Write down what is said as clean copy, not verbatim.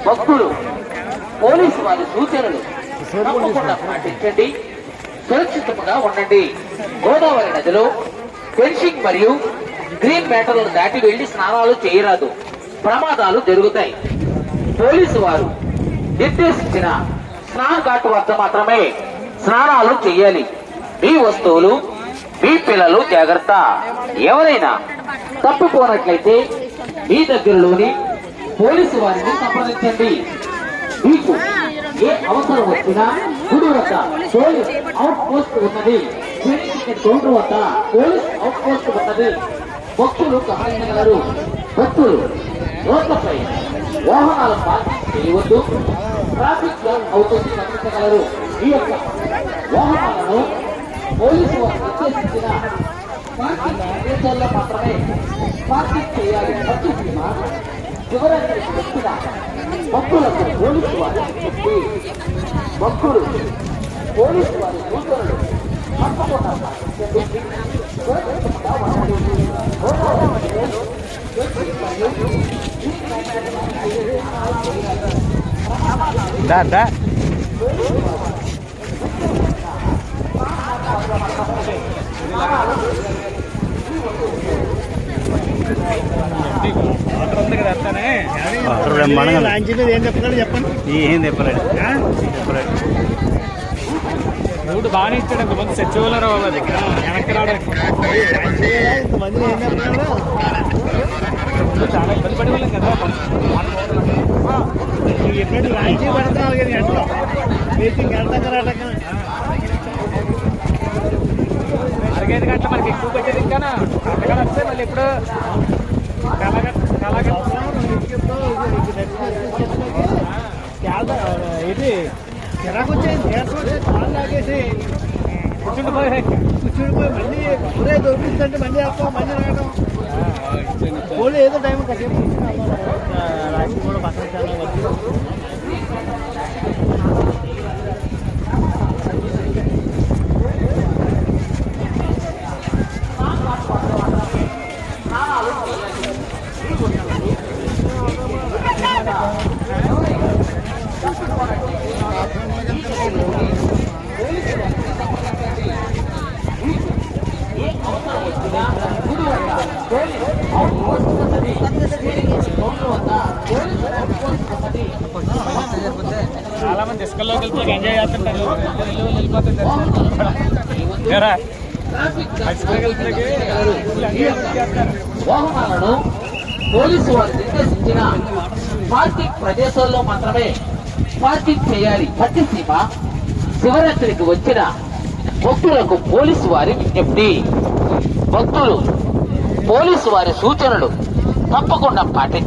భక్తులు పోలీసు వారి సూచనలు తప్పకుండా పాటించండి, సురక్షితంగా ఉండండి. గోదావరి నదిలో ఫెన్సింగ్ మరియు గ్రీన్ మ్యాటర్లను దాటి వెళ్లి స్నానాలు చేయరాదు, ప్రమాదాలు జరుగుతాయి. పోలీసు వారు నిర్దేశించిన స్నాన ఘాట్ వద్ద మాత్రమే స్నానాలు చేయాలి. మీ వస్తువులు, మీ పిల్లలు జాగ్రత్త. ఎవరైనా తప్పిపోనట్లయితే మీ దగ్గరలోని పోలీసు వారిని సంప్రదించండి. మీకు ఏ అవసరం వచ్చినా గుడి వద్ద పోలీస్ అవుట్ పోస్ట్ ఉన్నది, కౌంటర్ వద్ద పోలీస్ అవుట్ పోస్ట్ ఉన్నది. భక్తులు గమనించగలరు. భక్తులు రోడ్లపై వాహనాల పార్కింగ్ చేయవద్దు, ట్రాఫిక్ జామ్ అవుతుంది గమనించగలరు. ఈ యొక్క వాహనాలను పోలీసు వారు నిర్దేశించిన పార్కింగ్ ప్రదేశాల్లో మాత్రమే పార్కింగ్ చేయాలి. శివరాత్రి వచ్చిన భక్తులకు పోలీసు వారు చెప్పి భక్తులు పోలీసు వారి సూచనలు తప్పకుండా పాటించండి. ఏం చెప్తాడు చెప్పండి. ఏం చెప్పలేడు రోడ్డు బాగానే ఇచ్చాడు. ఇంతమంది సచివాలరావు వాళ్ళ దగ్గర వెనక్కి రావడానికి ఇంతమంది ఏం చెప్తున్నాడు. చాలా ఇబ్బంది పడి వాళ్ళం కదా. ఎప్పుడు లాంచీ పడతాం 4 గంటలు మీటింగ్ గంటకు రావడం 4-5 గంటలు మనకి ఎక్కువ పెట్టేది. ఇంకా అంతగా వస్తే మళ్ళీ ఎప్పుడు ఇది చిరాకు వచ్చేది. కాలు లాగేసి కూర్చుండిపోయి మళ్ళీ ఊరే దొరికిందంటే మళ్ళీ వస్తాం, మళ్ళీ రావడం. పోలీ ఏదో టైం కాసేపు రాసి కూడా పక్కన చాలా మంది ఇసుకల్లోకి వెళ్తే ఎంజాయ్ చేస్తుంటారు. వాహనాలను పోలీసు వారు నిర్దేశించిన పార్కింగ్ ప్రదేశాల్లో మాత్రమే పార్కింగ్ చేయాలి. పట్టిసీమ శివరాత్రికి వచ్చిన భక్తులకు పోలీసు వారి విజ్ఞప్తి. భక్తులు పోలీసు వారి సూచనలు తప్పకుండా పాటించాలి.